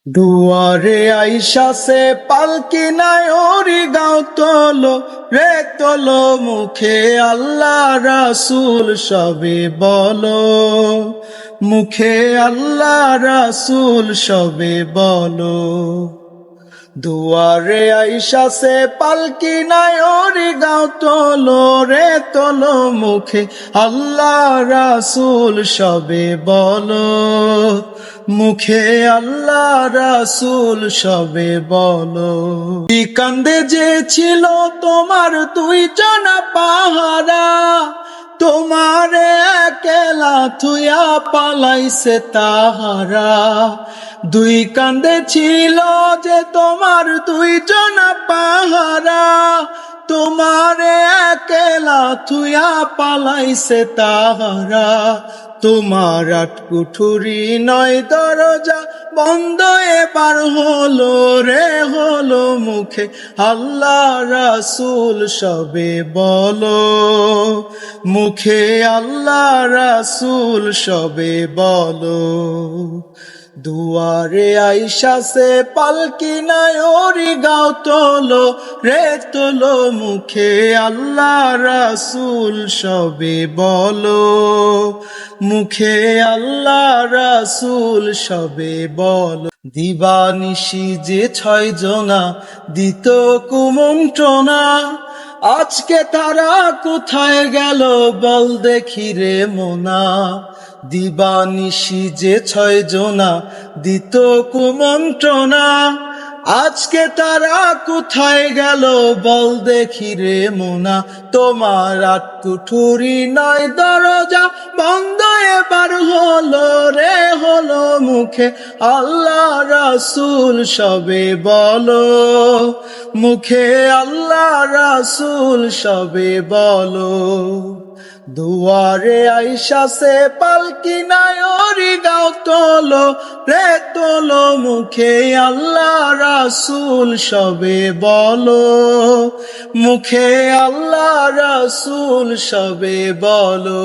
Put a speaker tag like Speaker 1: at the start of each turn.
Speaker 1: দুয়ারে আইসা সে পালকি নাই ওরি গাও তোলো রে তোলো মুখে আল্লাহ রাসূল সবে বলো, মুখে আল্লাহ রাসূল সবে বলো। দুয়ারে আইসা সে পালকি নাই ওরি গাও তোলো রে তোলো মুখে আল্লাহ রাসূল সবে বলো, মুখে আল্লাহ রাসূল সবে বলো। কান্দে যে ছিল তোমার দুই জনা পাহারা, তোমারে একলা থুয়া পালাইছে তাহারা। দুই কান্দে ছিল যে তোমার দুই জনা পাহারা, তোমারে একলা থুয়া পালাইছে তাহারা। তোমার আট কুঠুরি নয় দরজা বন্ধ এবার হলো রে হলো, মুখে আল্লাহ রাসূল সবে বলো, মুখে আল্লাহ রাসূল সবে বলো। দুয়ারে আইসা সে পালকি নাই ওরি গাও তোলো রে তোলো, মুখে আল্লাহ রাসূল সবে বলো, মুখে আল্লাহ রাসূল সবে বলো। দিবানিশি যে ছয় জনা দিত কুমন্ত্রণা, আজকে তারা কোথায় গেল বল দেখি রে মোনা। দিবানিশি যে ছয় জনা দিত কুমন্ত্রণা, আজকে তারা কোথায় গেল বল দেখি রে মোনা। তোমার আট কুঠুরি নয় দরজা বন্ধ এবার হলো রে হলো, মুখে আল্লাহ রাসূল সবে বলো, মুখে আল্লাহ রাসূল সবে বলো। দুয়ারে আইসা সে পালকি নাই ওরি গাও তোলো রে তোলো, মুখে আল্লাহ রাসূল সবে বলো, মুখে আল্লাহ রাসূল সবে বলো।